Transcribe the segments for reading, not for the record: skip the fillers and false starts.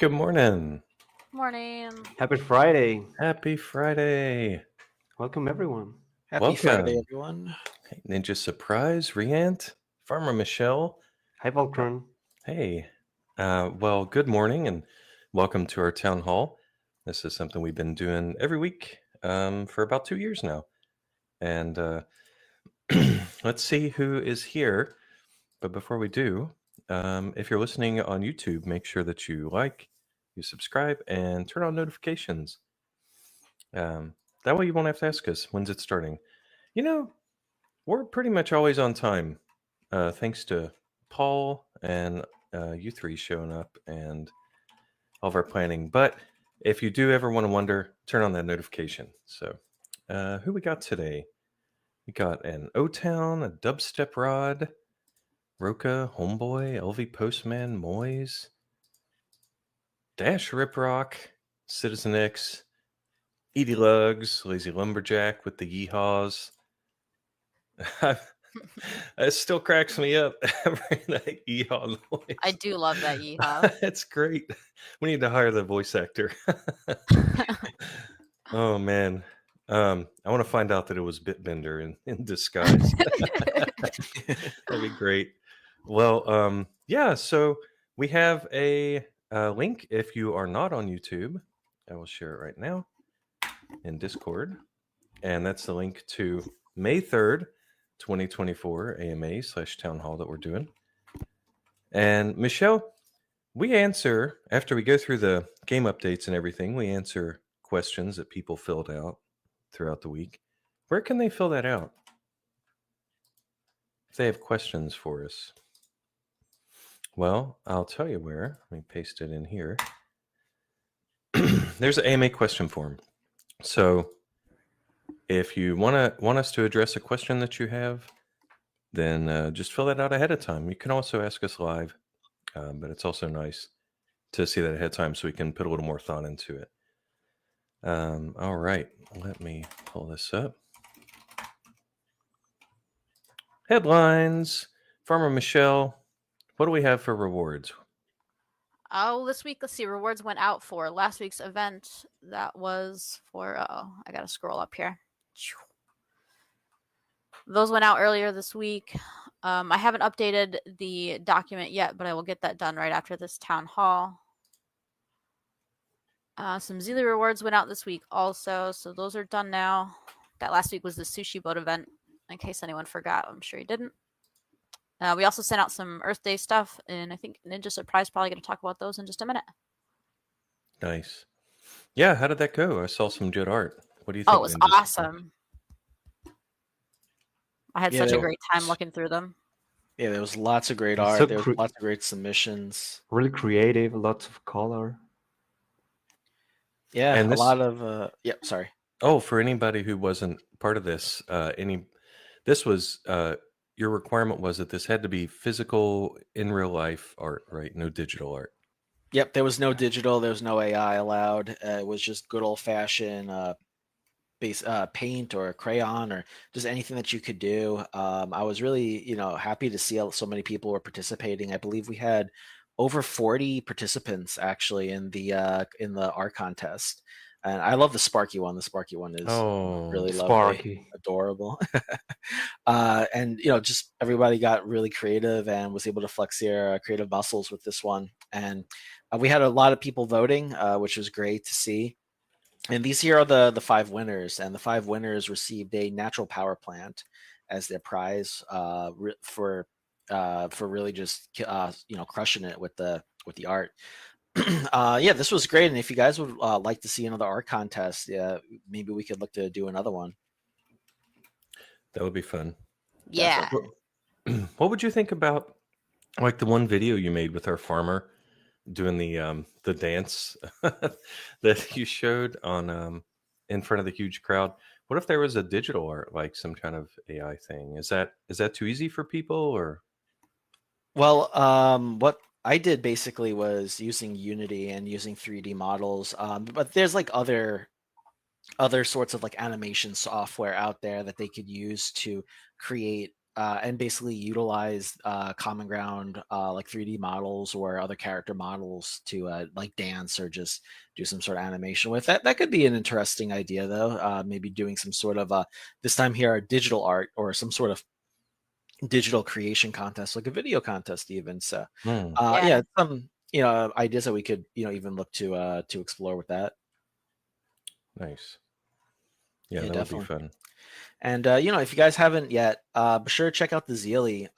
Good morning. Morning. Happy Friday. Happy Friday. Welcome, everyone. Happy Friday, Welcome. everyone. Hey, Ninja Surprise, Riant, Farmer Michelle. Hi, Volkron. Hey. Well, good morning and welcome to our town hall. This is something we've been doing every week for about 2 years now. And let's see who is here. But before we do, if you're listening on YouTube, make sure that you like, you subscribe, and turn on notifications. That way you won't have to ask us, when's it starting? You know, we're pretty much always on time, thanks to Paul and you three showing up and all of our planning. But if you do ever want to wonder, turn on that notification. So, who we got today? We got an O-Town, a Dubstep Rod, Roca, Homeboy, LV Postman, Moyes, Dash Riprock, Citizen X, Edie Lugs, Lazy Lumberjack with the yeehaws. It still cracks me up every that yeehaw noise. I do love that yeehaw. It's great. We need to hire the voice actor. Oh man. I want to find out that it was Bitbender in disguise. That'd be great. Well, yeah, so we have a link if you are not on YouTube. I will share it right now in Discord. And that's the link to May 3rd, 2024 AMA/town hall that we're doing. And Michelle, we answer, after we go through the game updates and everything, we answer questions that people filled out throughout the week. Where can they fill that out? If they have questions for us. Well, I'll tell you where. Let me paste it in here. There's an AMA question form. So if you want us to address a question that you have, then just fill that out ahead of time. You can also ask us live, but it's also nice to see that ahead of time so we can put a little more thought into it. All right, let me pull this up. Headlines. Farmer Michelle, what do we have for rewards? Oh, this week, let's see, rewards went out for last week's event. That was for, I gotta scroll up here. Those went out earlier this week. I haven't updated the document yet, but I will get that done right after this town hall. Some Zealy rewards went out this week also, so those are done now. That last week was the sushi boat event, in case anyone forgot. I'm sure you didn't. We also sent out some Earth Day stuff, and I think Ninja Surprise probably going to talk about those in just a minute. Nice. Yeah, how did that go? I saw some good art. What do you think? Oh, it was awesome. I had such a great time looking through them. Yeah, there was lots of great art. There was lots of great submissions. Really creative, lots of color. Yeah, and a lot of sorry. Oh, for anybody who wasn't part of this, this was your requirement was that this had to be physical in real life art, right? No digital art. Yep, there was no digital, there was no AI allowed. It was just good old fashioned paint or crayon or just anything that you could do. I was really, happy to see so many people were participating. I believe we had over 40 participants actually in the art contest. And I love the Sparky one. The Sparky one is really lovely, adorable. And just everybody got really creative and was able to flex their creative muscles with this one. And we had a lot of people voting, which was great to see. And these here are the 5 winners, and the 5 winners received a natural power plant as their prize for really just crushing it with the art. Yeah, this was great, and if you guys would like to see another art contest, maybe we could look to do another one. That would be fun. Yeah. What would you think about like the one video you made with our farmer doing the dance that you showed on in front of the huge crowd? What if there was a digital art, like some kind of AI thing? Is that too easy for people, or? Well, what I did basically was using Unity and using 3D models, but there's like other sorts of like animation software out there that they could use to create and basically utilize common ground like 3D models or other character models to like dance or just do some sort of animation with. That could be an interesting idea, though. Maybe doing some sort of this time here digital art or some sort of digital creation contest, like a video contest, even. So, Hmm, Yeah. yeah, some ideas that we could even look to explore with that. nice. Yeah, Yeah, that would be definitely. fun. And if you guys haven't yet, be sure to check out the Zeely.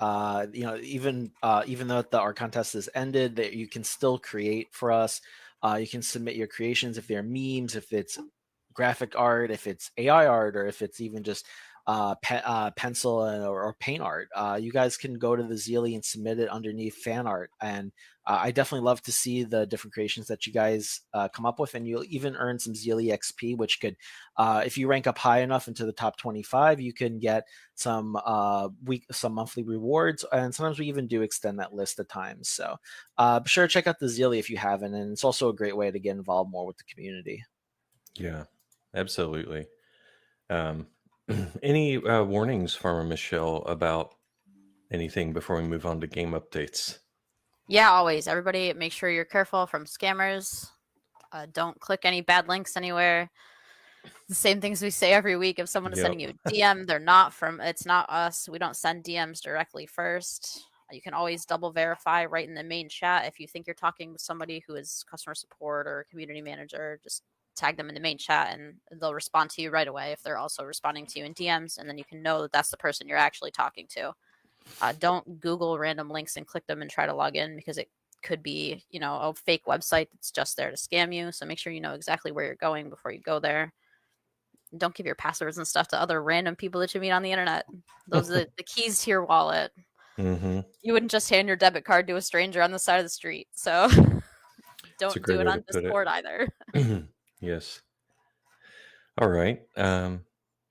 Even though the art contest has ended, that you can still create for us. You can submit your creations if they're memes, if it's graphic art, if it's AI art, or if it's even just pencil or paint art. You guys can go to the Zeely and submit it underneath fan art, and I definitely love to see the different creations that you guys come up with, and you'll even earn some Zeely XP, which could, if you rank up high enough into the top 25, you can get some some monthly rewards, and sometimes we even do extend that list at times. So be sure to check out the Zeely if you haven't, and it's also a great way to get involved more with the community. Yeah, absolutely. Um, any warnings, Farmer Michelle, about anything before we move on to game updates? Yeah, always. Everybody, make sure you're careful from scammers. Don't click any bad links anywhere. The same things we say every week. If someone is Yep. sending you a DM, they're not from. It's not us. We don't send DMs directly first. You can always double verify right in the main chat. If you think you're talking with somebody who is customer support or community manager, just tag them in the main chat and they'll respond to you right away if they're also responding to you in DMs. And then you can know that that's the person you're actually talking to. Don't Google random links and click them and try to log in because it could be, a fake website that's just there to scam you. So make sure you know exactly where you're going before you go there. Don't give your passwords and stuff to other random people that you meet on the internet. Those are the keys to your wallet. Mm-hmm. You wouldn't just hand your debit card to a stranger on the side of the street. So It's a don't great do it way to on put Discord either. it. Yes. All right.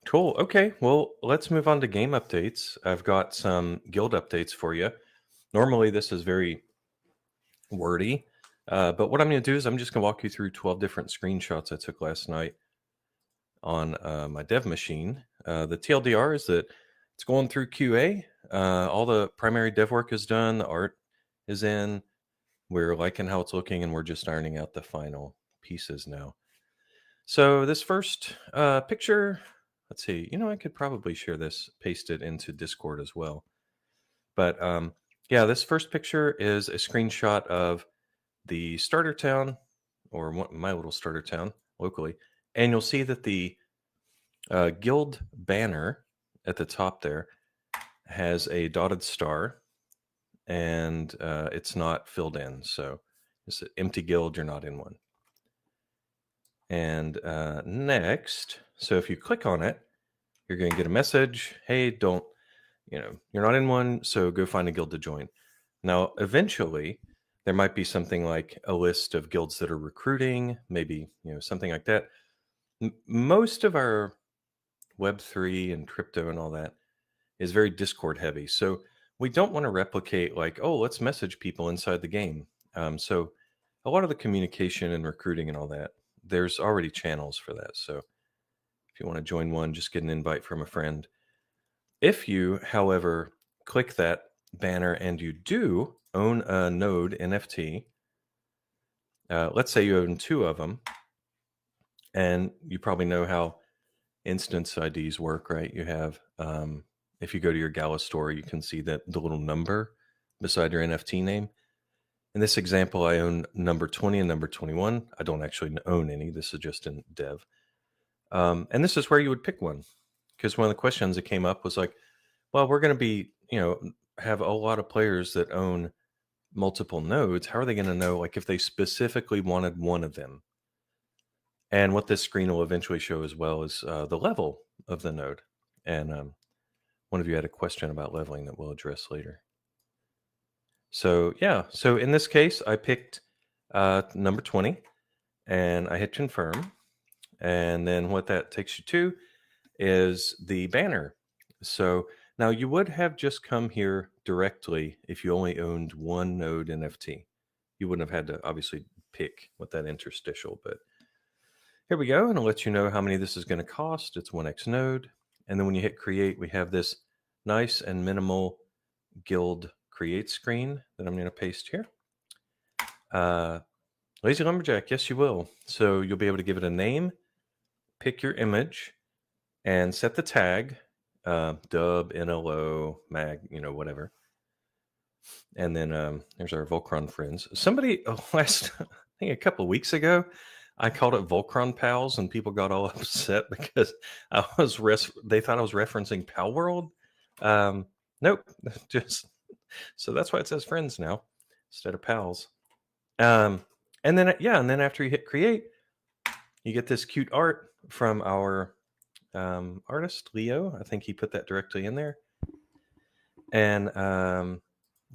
Cool. Okay. Well, let's move on to game updates. I've got some guild updates for you. Normally, this is very wordy, but what I'm going to do is I'm just going to walk you through 12 different screenshots I took last night on my dev machine. The TLDR is that it's going through QA. All the primary dev work is done. The art is in. We're liking how it's looking, and we're just ironing out the final pieces now. So this first picture, let's see. I could probably share this, paste it into Discord as well. But yeah, this first picture is a screenshot of the starter town, or my little starter town locally, and you'll see that the guild banner at the top there has a dotted star, and it's not filled in. So it's an empty guild. You're not in one. And next, so if you click on it, you're going to get a message. Hey, don't, you're not in one, so go find a guild to join. Now, eventually, there might be something like a list of guilds that are recruiting, maybe, something like that. Most of our Web3 and crypto and all that is very Discord heavy. So we don't want to replicate like, oh, let's message people inside the game. So a lot of the communication and recruiting and all that, there's already channels for that. So if you want to join one, just get an invite from a friend. If you, however, click that banner and you do own a node NFT, let's say you own 2 of them, and you probably know how instance IDs work, right? You have, if you go to your Gala store, you can see that the little number beside your NFT name. In this example, I own number 20 and number 21. I don't actually own any. This is just in dev. And this is where you would pick one. Because one of the questions that came up was like, well, we're going to be, have a lot of players that own multiple nodes. How are they going to know, like, if they specifically wanted one of them? And what this screen will eventually show as well is the level of the node. And one of you had a question about leveling that we'll address later. So yeah, so in this case, I picked number 20 and I hit confirm. And then what that takes you to is the banner. So now you would have just come here directly if you only owned one node NFT. You wouldn't have had to obviously pick with that interstitial, but here we go. And I'll let you know how many this is going to cost. It's 1x node. And then when you hit create, we have this nice and minimal guild create screen that I'm going to paste here. Lazy Lumberjack, yes, you will. So you'll be able to give it a name, pick your image, and set the tag, dub, NLO, mag, whatever. And then there's our Volcron friends. Somebody last, I think a couple of weeks ago, I called it Volcron Pals, and people got all upset because they thought I was referencing Pal World. Nope, just so that's why it says friends now instead of pals. And then after you hit create, you get this cute art from our artist Leo. I think he put that directly in there. And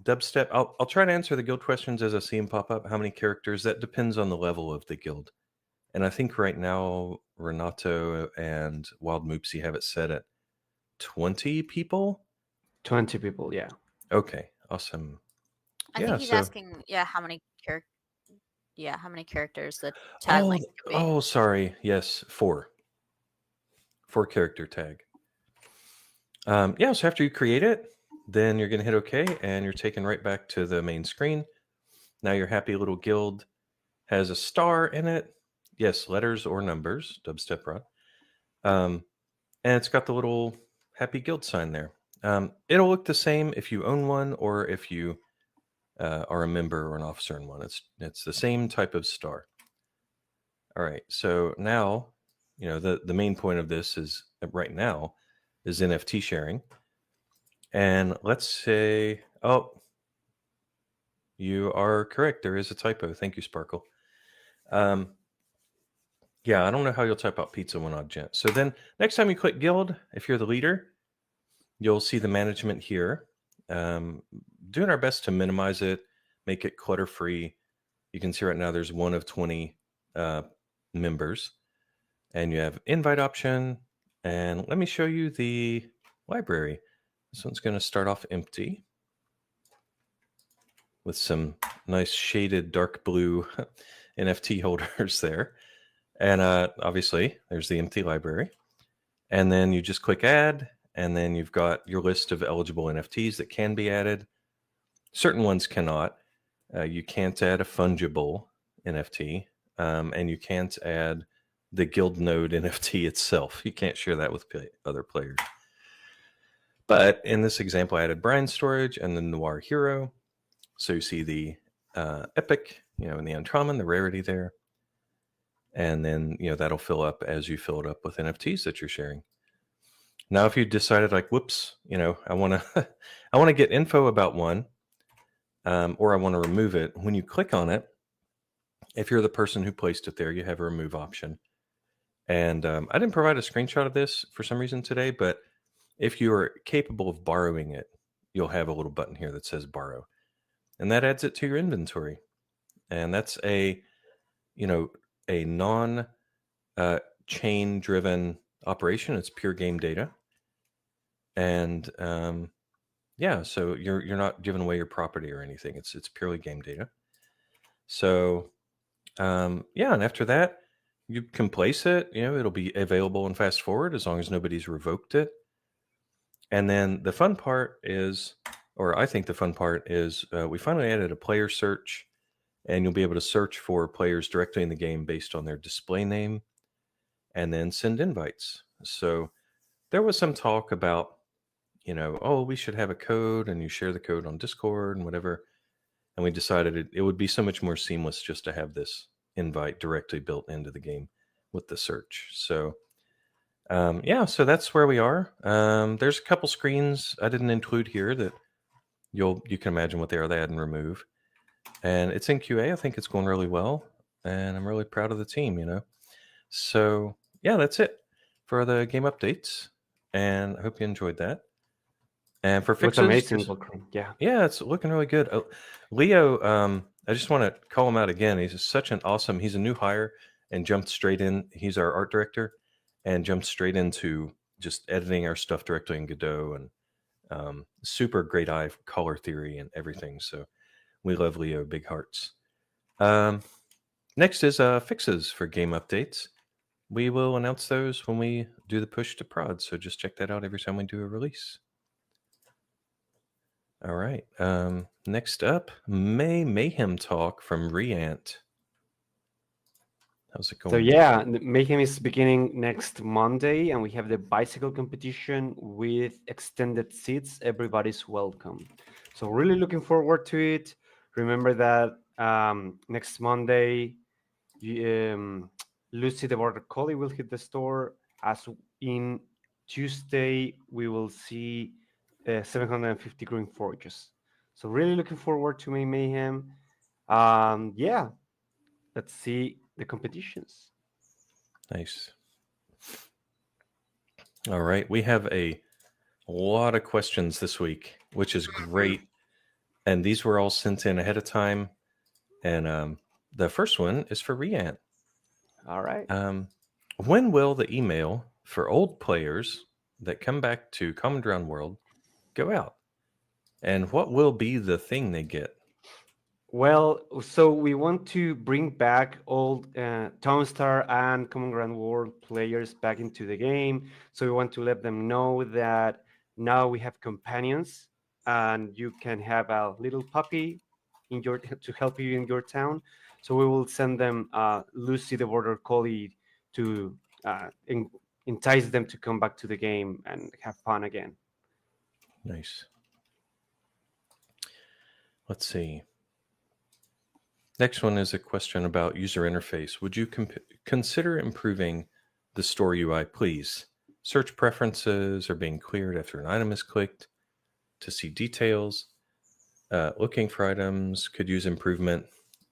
Dubstep. I'll try to answer the guild questions as I see them pop up. How many characters? That depends on the level of the guild. And I think right now Renato and Wild Moopsy have it set at 20 people. 20 people, yeah. Okay, awesome. I Yeah, think he's so- asking, how many characters the tag length could be. Sorry. Yes, 4 character tag. So after you create it, then you're going to hit OK, and you're taken right back to the main screen. Now your happy little guild has a star in it. Yes, letters or numbers, Dubstep Rod. And it's got the little happy guild sign there. It'll look the same if you own one or if you are a member or an officer in one. It's the same type of star. All right, so now, the main point of this is right now is NFT sharing. And let's say, you are correct. There is a typo. Thank you, Sparkle. Yeah, I don't know how you'll type out pizza one odd gent. So then next time you click guild, if you're the leader, you'll see the management here. Doing our best to minimize it, make it clutter free. You can see right now there's 1 of 20 members, and you have invite option. And let me show you the library. This one's going to start off empty with some nice shaded dark blue NFT holders there. And obviously, there's the empty library. And then you just click add, and then you've got your list of eligible NFTs that can be added. Certain ones cannot. You can't add a fungible NFT, and you can't add the guild node NFT itself. You can't share that with other players. But in this example, I added Brian Storage and the Noir Hero. So you see the epic, and the uncommon, the rarity there. And then, that'll fill up as you fill it up with NFTs that you're sharing. Now, if you decided like, whoops, I want to I want to get info about one, or I want to remove it. When you click on it, if you're the person who placed it there, you have a remove option. And I didn't provide a screenshot of this for some reason today, but if you are capable of borrowing it, you'll have a little button here that says borrow. And that adds it to your inventory. And that's a non chain driven operation. It's pure game data. And so you're not giving away your property or anything. It's purely game data. So and after that, you can place it. It'll be available in fast forward as long as nobody's revoked it. And then the fun part is, or I think the fun part is, we finally added a player search, and you'll be able to search for players directly in the game based on their display name, and then send invites. So there was some talk about, we should have a code, and you share the code on Discord and whatever. And we decided it would be so much more seamless just to have this invite directly built into the game with the search. So so that's where we are. There's a couple screens I didn't include here that you can imagine what they are. They add and remove, and it's in QA. I think it's going really well, and I'm really proud of the team. So that's it for the game updates, and I hope you enjoyed that. And for Looks fixes, amazing, Volcron. Yeah. yeah, it's looking really good. Leo, I just want to call him out again. He's he's a new hire and jumped straight in. He's our art director and jumped straight into just editing our stuff directly in Godot, and super great eye for color theory and everything. So we love Leo, big hearts. Next is fixes for game updates. We will announce those when we do the push to prod. So just check that out every time we do a release. All right. Next up, May Mayhem Talk from Reant. How's it So going? yeah, the Mayhem is beginning next Monday, and we have the bicycle competition with extended seats. Everybody's welcome. So really looking forward to it. Remember that next Monday, Lucy the Border Collie will hit the store. As in Tuesday, we will see 750 Green Forges. So really looking forward to Mayhem. Yeah, let's see the competitions. Nice. All right. We have a lot of questions this week, which is great. And these were all sent in ahead of time. And the first one is for Rian. All right. When will the email for old players that come back to Common Ground World go out? And what will be the thing they get? Well, so we want to bring back old Townstar and Common Ground World players back into the game. So we want to let them know that now we have companions, and you can have a little puppy in your to help you in your town. So we will send them Lucy the Border Collie to entice them to come back to the game and have fun again. Nice. Let's see. Next one is a question about user interface. Would you consider improving the store UI, please? Search preferences are being cleared after an item is clicked to see details. Looking for items could use improvement,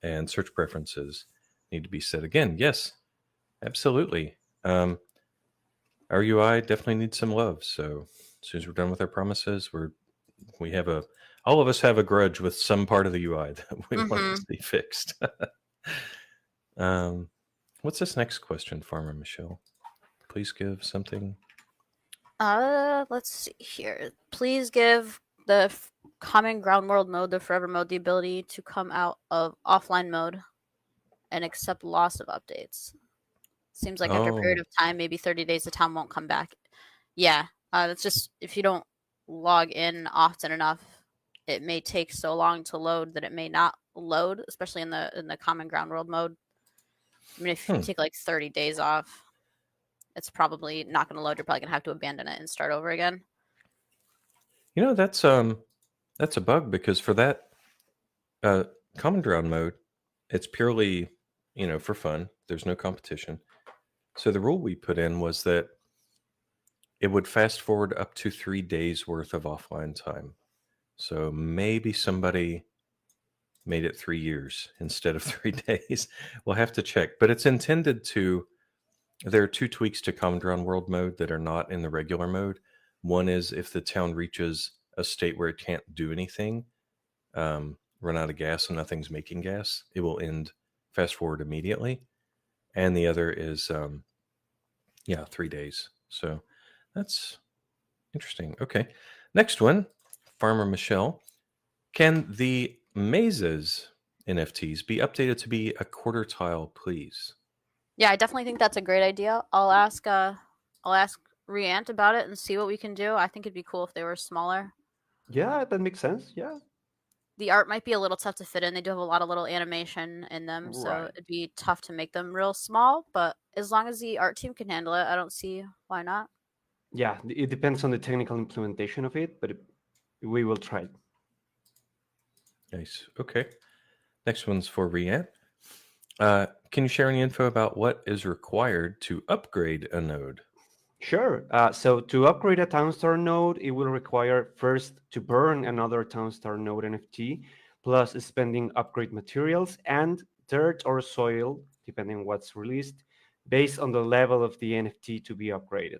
and search preferences need to be set again. Yes, absolutely. Our UI definitely needs some love. So as soon as we're done with our promises, we have all of us have a grudge with some part of the UI that we want to see fixed. What's this next question, Farmer Michelle? Please give something. Let's see here. Please give the Common Ground World mode, the Forever mode, the ability to come out of offline mode and accept loss of updates. Seems like after a period of time, maybe 30 days, the town won't come back. Yeah, that's just if you don't log in often enough, it may take so long to load that it may not load, especially in the Common Ground World mode. I mean, if you take like 30 days off, it's probably not going to load. You're probably going to have to abandon it and start over again. You know, that's a bug because for that Common Ground mode, it's purely, for fun. There's no competition. So the rule we put in was that it would fast forward up to 3 days worth of offline time. So maybe somebody made it 3 years instead of 3 days. We'll have to check. But it's intended to. There are 2 tweaks to Common Ground World mode that are not in the regular mode. One is if the town reaches a state where it can't do anything, run out of gas and nothing's making gas, it will end fast forward immediately. And the other is 3 days. So that's interesting. Okay. Next one, Farmer Michelle. Can the mazes NFTs be updated to be a quarter tile, please? Yeah, I definitely think that's a great idea. I'll ask Riant about it and see what we can do. I think it'd be cool if they were smaller. Yeah, that makes sense. Yeah. The art might be a little tough to fit in. They do have a lot of little animation in them, so Right. it'd be tough to make them real small. But as long as the art team can handle it, I don't see why not. Yeah, it depends on the technical implementation of it, but we will try. Nice. Okay. Next one's for Riant. Can you share any info about what is required to upgrade a node? Sure. So to upgrade a Townstar node, it will require first to burn another Townstar node NFT, plus spending upgrade materials and dirt or soil, depending on what's released, based on the level of the NFT to be upgraded.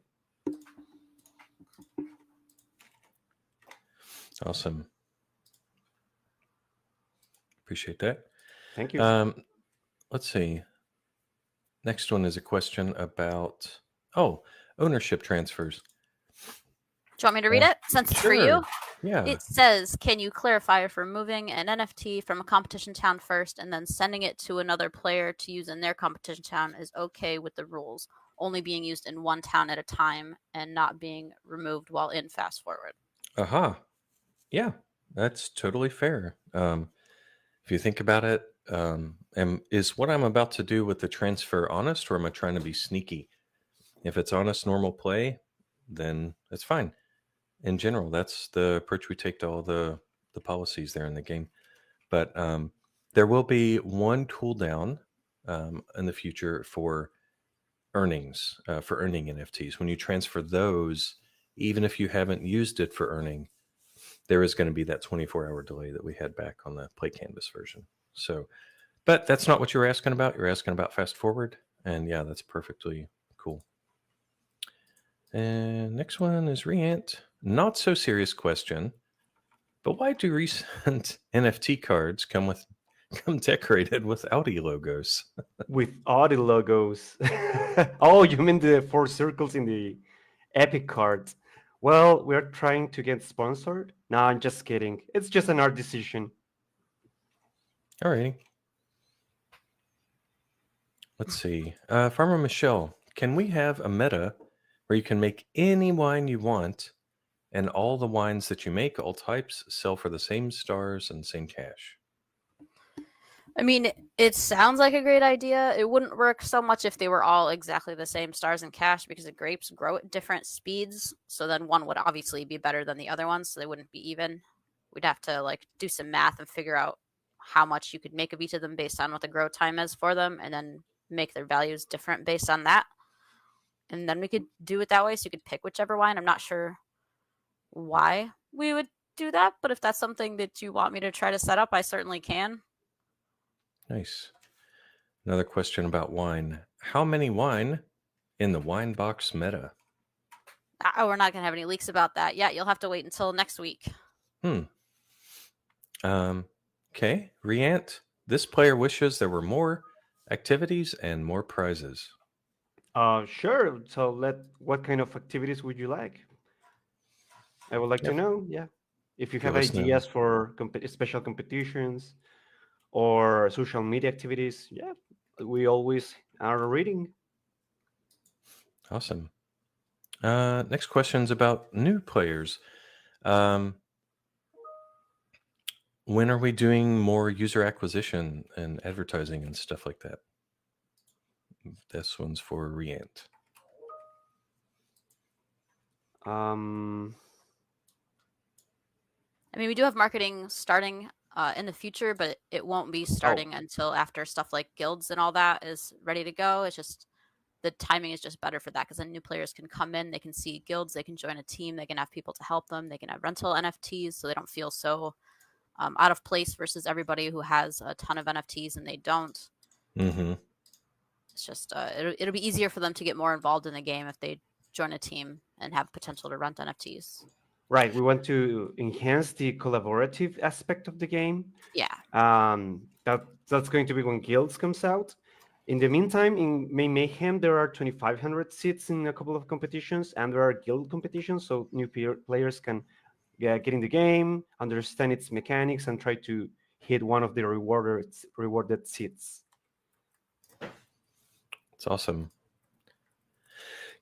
Awesome. Appreciate that. Thank you. Let's see. Next one is a question about ownership transfers. Do you want me to read it since it's for you? Yeah. It says, can you clarify if removing an NFT from a competition town first and then sending it to another player to use in their competition town is okay with the rules, only being used in one town at a time and not being removed while in fast forward? Aha. Yeah. That's totally fair. If you think about it, is what I'm about to do with the transfer honest, or am I trying to be sneaky? If it's honest, normal play, then it's fine. In general, that's the approach we take to all the policies there in the game. But there will be one cooldown in the future for earnings, for earning NFTs. When you transfer those, even if you haven't used it for earning, there is going to be that 24-hour delay that we had back on the Play Canvas version. So, but that's not what you were asking about. You're asking about fast forward, and yeah, that's perfectly cool. And next one is Reant. Not so serious question, but why do recent NFT cards come decorated with Audi logos? With Audi logos. Oh, you mean the 4 circles in the Epic cards? Well, we're trying to get sponsored. No, I'm just kidding. It's just an art decision. Alrighty. Let's see. Farmer Michelle, can we have a meta where you can make any wine you want, and all the wines that you make, all types, sell for the same stars and same cash? I mean, it sounds like a great idea. It wouldn't work so much if they were all exactly the same stars and cash, because the grapes grow at different speeds. So then one would obviously be better than the other one, so they wouldn't be even. We'd have to like do some math and figure out how much you could make of each of them based on what the grow time is for them, and then make their values different based on that. And then we could do it that way, so you could pick whichever wine. I'm not sure why we would do that, but if that's something that you want me to try to set up, I certainly can. Nice. Another question about wine. How many wine in the wine box meta? Oh, we're not going to have any leaks about that yet. You'll have to wait until next week. Okay. Reant, this player wishes there were more activities and more prizes. Sure. So what kind of activities would you like? I would like to Yep. know. Yeah. If you Give have us an- ideas for special competitions or social media activities, yeah, we always are reading. Awesome. Next question is about new players. When are we doing more user acquisition and advertising and stuff like that? This one's for Reant. Um, I mean, we do have marketing starting in the future, but it won't be starting until after stuff like guilds and all that is ready to go. It's just the timing is just better for that, because then new players can come in, they can see guilds, they can join a team, they can have people to help them, they can have rental NFTs, so they don't feel so out of place versus everybody who has a ton of NFTs and they don't. Mm-hmm. It's just it'll be easier for them to get more involved in the game if they join a team and have potential to rent NFTs. right. We want to enhance the collaborative aspect of the game. Yeah. That's going to be when guilds comes out. In the meantime, in Mayhem, there are 2,500 seats in a couple of competitions, and there are guild competitions, so new players can get in the game, understand its mechanics, and try to hit one of the rewarded seats. It's awesome.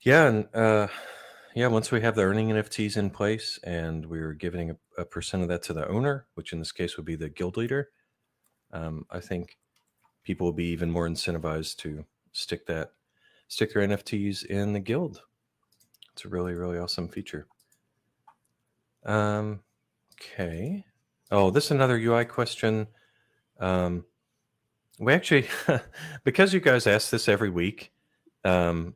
Yeah, and once we have the earning NFTs in place and we're giving a percent of that to the owner, which in this case would be the guild leader, I think people will be even more incentivized to stick their NFTs in the guild. It's a really, really awesome feature. Okay. Oh, this is another UI question. We actually, because you guys ask this every week, I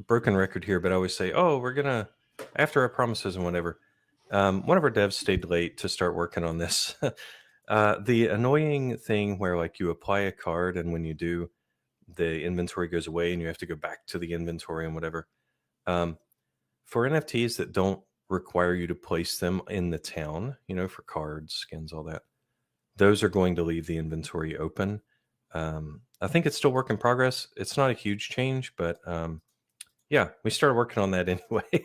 broken record here, but I always say, oh, we're gonna, after our promises and whatever. One of our devs stayed late to start working on this. The annoying thing where like you apply a card and when you do, the inventory goes away and you have to go back to the inventory and whatever. For NFTs that don't require you to place them in the town, for cards, skins, all that, those are going to leave the inventory open. I think it's still work in progress. It's not a huge change, but yeah, we started working on that anyway.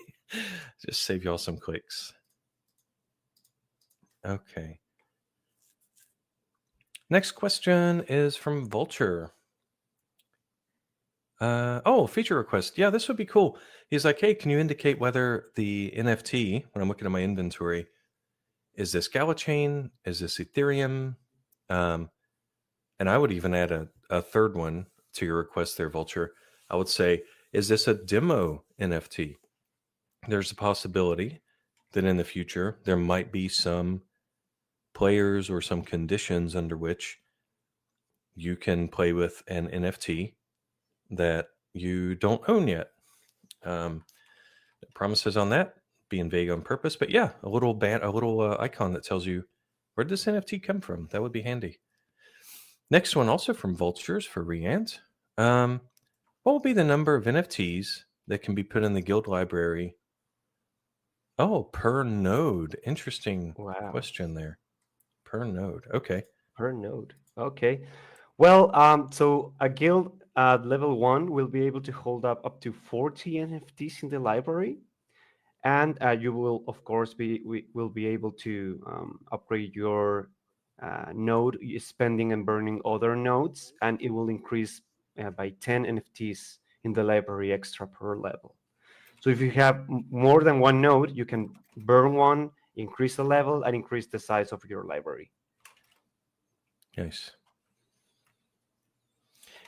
Just save y'all some clicks. Okay. Next question is from Vulture. Feature request. Yeah, this would be cool. He's like, hey, can you indicate whether the NFT, when I'm looking at my inventory, is this Gala chain? Is this Ethereum? And I would even add a third one to your request there, Vulture. I would say, is this a demo NFT? There's a possibility that in the future there might be some players or some conditions under which you can play with an NFT that you don't own yet. Promises on that being vague on purpose, but yeah, a little icon that tells you where did this NFT come from. That would be handy. Next one, also from Vultures for Reant. What will be the number of NFTs that can be put in the guild library? Oh, per node. Interesting Wow. question there. Per node. Okay. Per node. Okay. Well, so a guild at level 1 will be able to hold up to 40 NFTs in the library, and you will, of course, will be able to upgrade your node, spending and burning other nodes, and it will increase by 10 NFTs in the library extra per level. So if you have more than one node, you can burn one, increase the level, and increase the size of your library. Nice.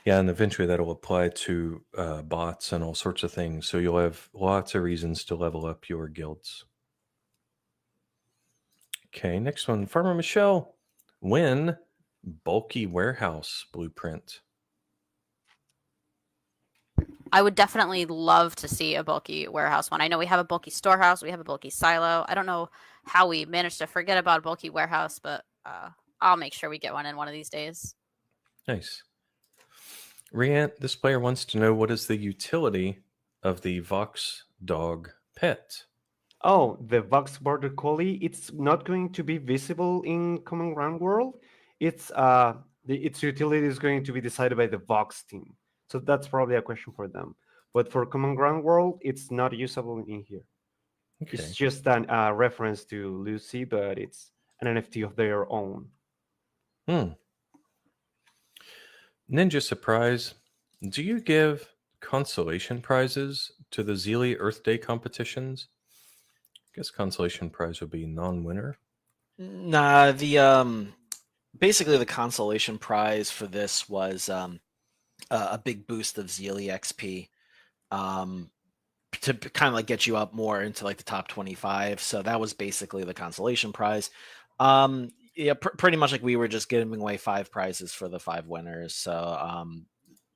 Yeah, and eventually that'll apply to bots and all sorts of things. So you'll have lots of reasons to level up your guilds. Okay, next one. Farmer Michelle. When bulky warehouse blueprint? I would definitely love to see a bulky warehouse one. I know we have a bulky storehouse, we have a bulky silo. I don't know how we managed to forget about a bulky warehouse, but I'll make sure we get one in one of these days. Nice. Riant, this player wants to know what is the utility of the Vox dog pet? Oh, the Vox Border Collie, it's not going to be visible in Common Ground World. Its utility is going to be decided by the Vox team. So that's probably a question for them. But for Common Ground World, it's not usable in here. Okay. It's just a reference to Lucy, but it's an NFT of their own. Ninja Surprise, do you give consolation prizes to the Zeely Earth Day competitions? I guess consolation prize would be non-winner. Nah, the basically the consolation prize for this was a big boost of Zeely XP to kind of like get you up more into like the top 25. So that was basically the consolation prize. Yeah, pretty much like we were just giving away 5 prizes for the 5 winners. So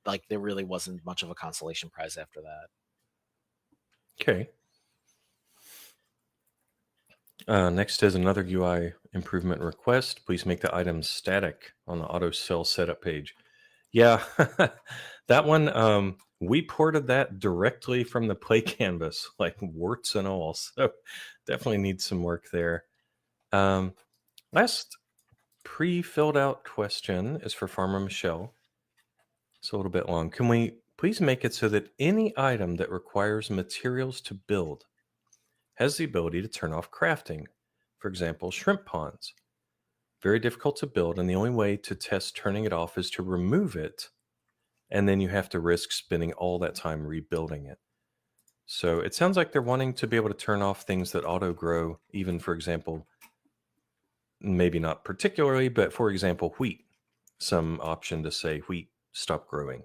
like there really wasn't much of a consolation prize after that. Okay. Next is another UI improvement request. Please make the items static on the auto sell setup page. Yeah, that one, we ported that directly from the play canvas, like warts and all. So definitely needs some work there. Last pre-filled out question is for Farmer Michelle. It's a little bit long. Can we please make it so that any item that requires materials to build has the ability to turn off crafting? For example, shrimp ponds. Very difficult to build, and the only way to test turning it off is to remove it, and then you have to risk spending all that time rebuilding it. So it sounds like they're wanting to be able to turn off things that auto grow, even, for example, maybe not particularly, but for example, wheat. Some option to say wheat stop growing.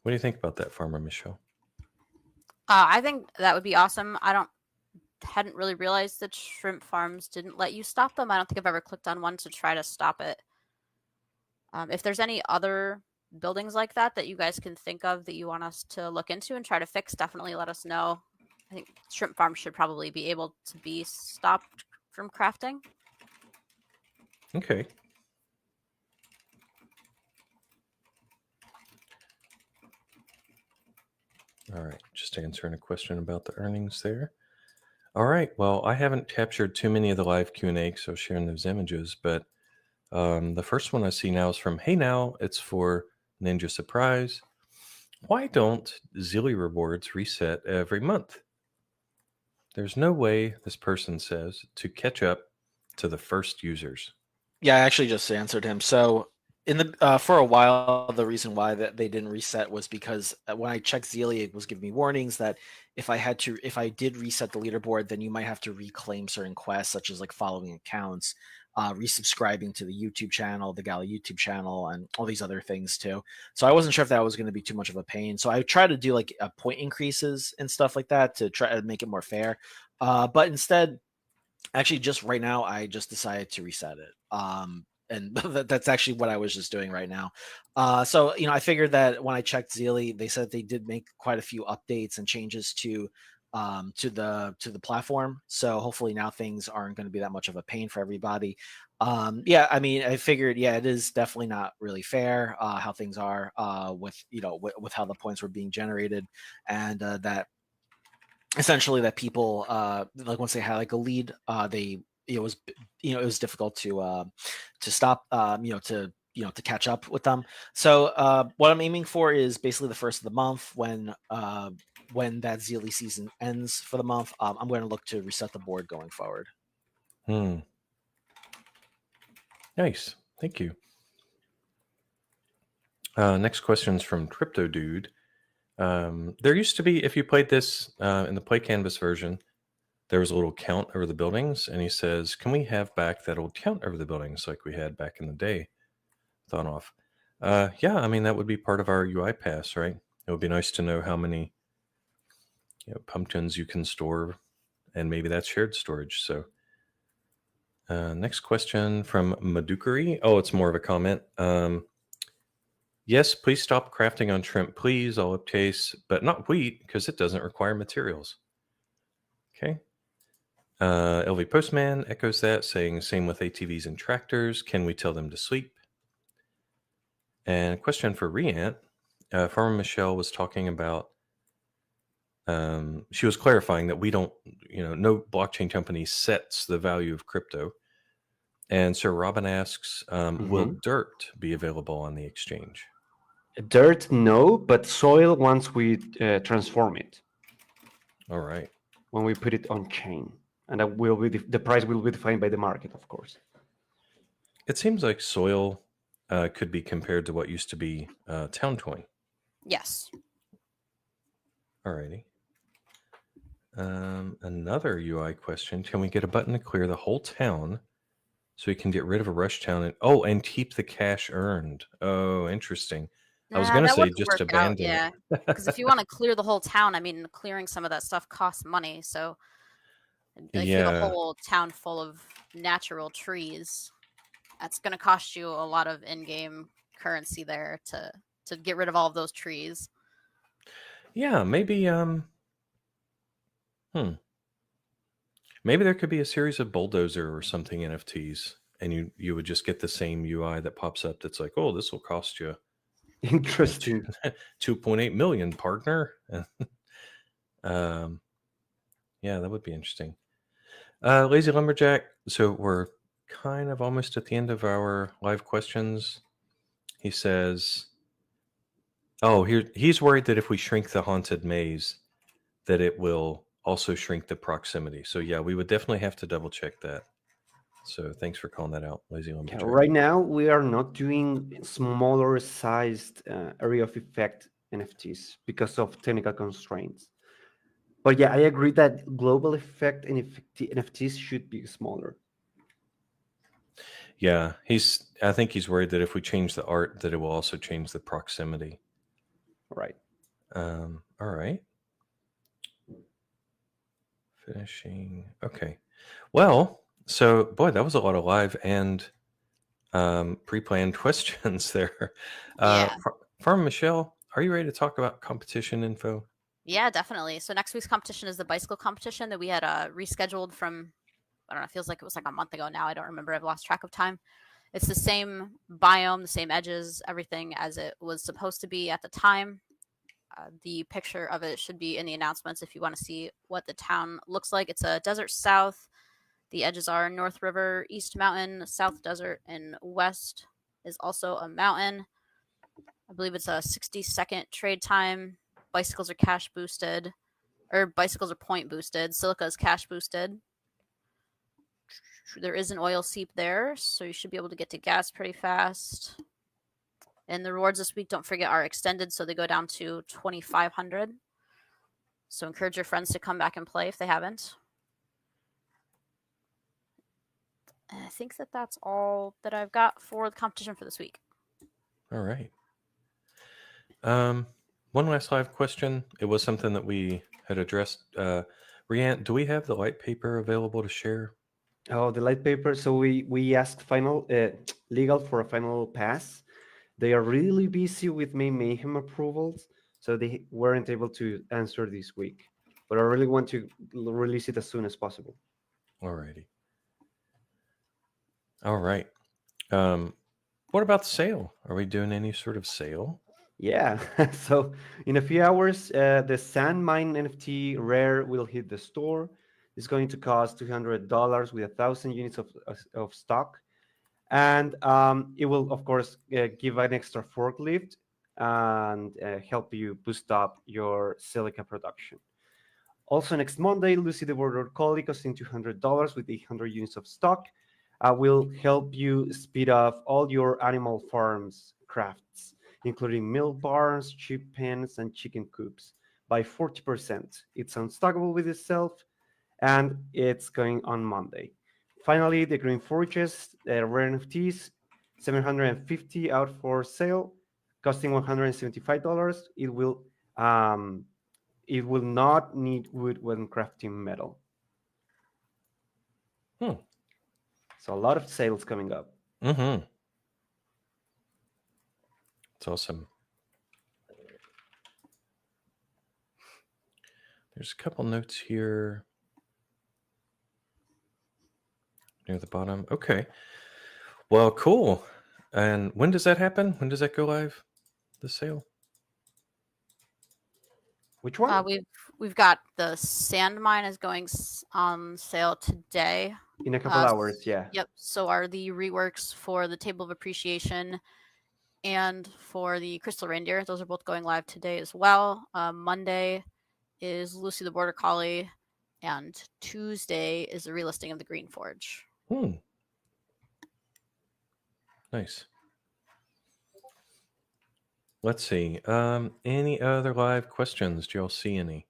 What do you think about that, Farmer Michelle? I think that would be awesome. Hadn't really realized that shrimp farms didn't let you stop them. I don't think I've ever clicked on one to try to stop it. If there's any other buildings like that that you guys can think of that you want us to look into and try to fix, definitely let us know. I think shrimp farms should probably be able to be stopped from crafting. Okay. All right, just answering a question about the earnings there. All right, well, I haven't captured too many of the live Q&A, so sharing those images, but the first one I see now is from Hey Now. It's for Ninja Surprise. Why don't Zilly rewards reset every month? There's no way, this person says, to catch up to the first users. Yeah, I actually just answered him. So in the for a while, the reason why that they didn't reset was because when I checked Zealy, it was giving me warnings that if I did reset the leaderboard, then you might have to reclaim certain quests, such as like following accounts, resubscribing to the YouTube channel, the Gala YouTube channel, and all these other things too. So I wasn't sure if that was going to be too much of a pain. So I tried to do like point increases and stuff like that to try to make it more fair. But instead, actually, just right now, I just decided to reset it. And that's actually what I was just doing right now. So I figured that when I checked Zealy, they said they did make quite a few updates and changes to the platform. So hopefully now things aren't going to be that much of a pain for everybody. Yeah, I mean, I figured, yeah, it is definitely not really fair how things are with how the points were being generated, and that essentially that people like once they had like a lead, they it was it was difficult to stop to catch up with them. So what I'm aiming for is basically the first of the month when that Zealy season ends for the month. I'm going to look to reset the board going forward. Nice. Thank you. Next question is from Crypto Dude. There used to be, if you played this in the Play Canvas version, there was a little count over the buildings, and he says, "Can we have back that old count over the buildings like we had back in the day?" Thought off. Yeah, I mean that would be part of our UI pass, right? It would be nice to know how many pumpkins you can store, and maybe that's shared storage. So, next question from Madukari. Oh, it's more of a comment. Yes, please stop crafting on shrimp, please. All upcase, but not wheat because it doesn't require materials. Okay. LV Postman echoes that, saying same with ATVs and tractors. Can we tell them to sleep? And a question for Riant. Farmer Michelle was talking about, she was clarifying that we don't, no blockchain company sets the value of crypto. And Sir Robin asks, will dirt be available on the exchange? Dirt, no, but soil once we transform it. All right. When we put it on chain, and that will be the price will be defined by the market, of course. It seems like soil could be compared to what used to be town coin. Yes. Alrighty. Another UI question: can we get a button to clear the whole town so we can get rid of a rush town and keep the cash earned? Oh, interesting. I was going to that say wouldn't just work abandon out, yeah. it. Because if you want to clear the whole town, I mean, clearing some of that stuff costs money. So if you have a Yeah. whole town full of natural trees, that's going to cost you a lot of in-game currency there to get rid of all of those trees. Yeah, maybe maybe there could be a series of bulldozer or something NFTs, and you would just get the same UI that pops up that's like, oh, this will cost you Interesting. 2.8 million, partner. Yeah, that would be interesting. Lazy Lumberjack. So we're kind of almost at the end of our live questions. He says, oh, he's worried that if we shrink the haunted maze, that it will also shrink the proximity. So yeah, we would definitely have to double check that. So thanks for calling that out, Lazy Lumberjack. Right now, we are not doing smaller sized area of effect NFTs because of technical constraints. But yeah, I agree that global effect NFTs should be smaller. Yeah, I think he's worried that if we change the art, that it will also change the proximity. Right. All right. Finishing. Okay. Well, so boy, that was a lot of live and pre-planned questions there. Yeah. Farm Michelle, are you ready to talk about competition info? Yeah, definitely. So next week's competition is the bicycle competition that we had rescheduled from, I don't know, it feels like it was like a month ago now. I don't remember. I've lost track of time. It's the same biome, the same edges, everything as it was supposed to be at the time. The picture of it should be in the announcements if you want to see what the town looks like. It's a desert south. The edges are North River, East Mountain, South Desert, and West is also a mountain. I believe it's a 60-second trade time. Bicycles are cash boosted, or bicycles are point boosted. Silica is cash boosted. There is an oil seep there, so you should be able to get to gas pretty fast. And the rewards this week, don't forget, are extended, so they go down to 2,500. So encourage your friends to come back and play if they haven't. And I think that's all that I've got for the competition for this week. All right. One last live question. It was something that we had addressed. Riant, do we have the white paper available to share? Oh, the light paper. So we asked final legal for a final pass. They are really busy with Mayhem approvals, so they weren't able to answer this week. But I really want to release it as soon as possible. Alrighty. All right. What about the sale? Are we doing any sort of sale? Yeah. So in a few hours, the Sandmine NFT rare will hit the store. It's going to cost $200 with 1,000 units of stock. And it will, of course, give an extra forklift and help you boost up your silica production. Also, next Monday, Lucy the Border Collie, costing $200 with 800 units of stock, will help you speed up all your animal farms crafts, including milk barns, sheep pens, and chicken coops, by 40%. It's unstockable with itself, and it's going on Monday. Finally, the Green Fortress rare NFTs, 750 out for sale, costing $175. It will not need wood when crafting metal. So a lot of sales coming up. Mm-hmm. It's awesome. There's a couple notes here near the bottom. Okay. Well, cool. And when does that happen? When does that go live? The sale? Which one? We've got the Sandmine is going on sale today. In a couple hours, yeah. Yep. So are the reworks for the Table of Appreciation and for the Crystal Reindeer. Those are both going live today as well. Monday is Lucy the Border Collie, and Tuesday is the relisting of the Green Forge. Nice. Let's see. Any other live questions? Do y'all see any?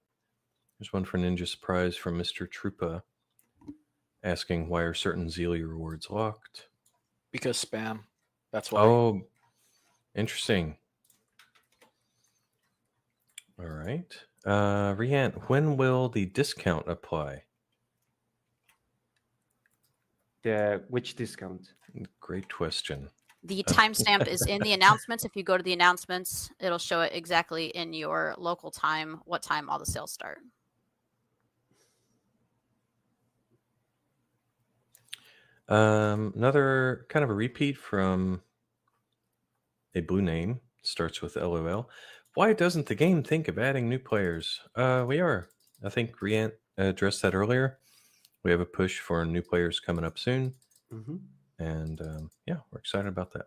There's one for Ninja Surprise from Mr. Trupa asking, why are certain Zelia rewards locked? Because spam. That's why. Oh, interesting. All right. Riant, when will the discount apply? Which discount? Great question. The timestamp is in the announcements. If you go to the announcements, it'll show it exactly in your local time, what time all the sales start. Another kind of a repeat from a blue name, starts with LOL. Why doesn't the game think of adding new players? We are. I think Riant addressed that earlier. We have a push for new players coming up soon. Mm-hmm. And yeah, we're excited about that.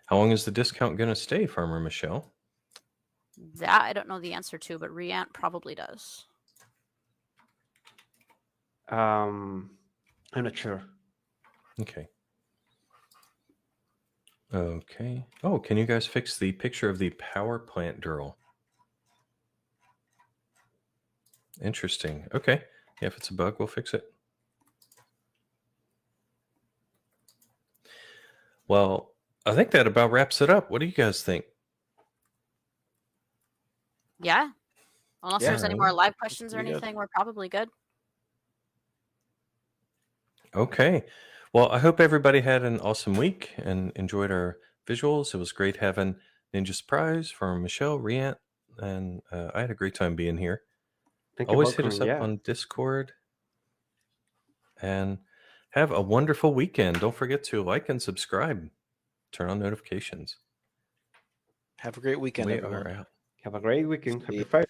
How long is the discount going to stay, Farmer Michelle? That I don't know the answer to, but Riant probably does. I'm not sure. Okay. Okay. Oh, can you guys fix the picture of the power plant girl? Interesting. Okay. Yeah, if it's a bug, we'll fix it. Well, I think that about wraps it up. What do you guys think? Yeah. Unless there's any more live questions or Pretty good. anything, we're probably good. Okay. Well, I hope everybody had an awesome week and enjoyed our visuals. It was great having Ninja Surprise from Michelle, Riant, and I had a great time being here. Thank you. Always hit Welcome, us up on Discord. And have a wonderful weekend. Don't forget to like and subscribe. Turn on notifications. Have a great weekend, We everyone. are out. Have a great weekend. See Happy Friday.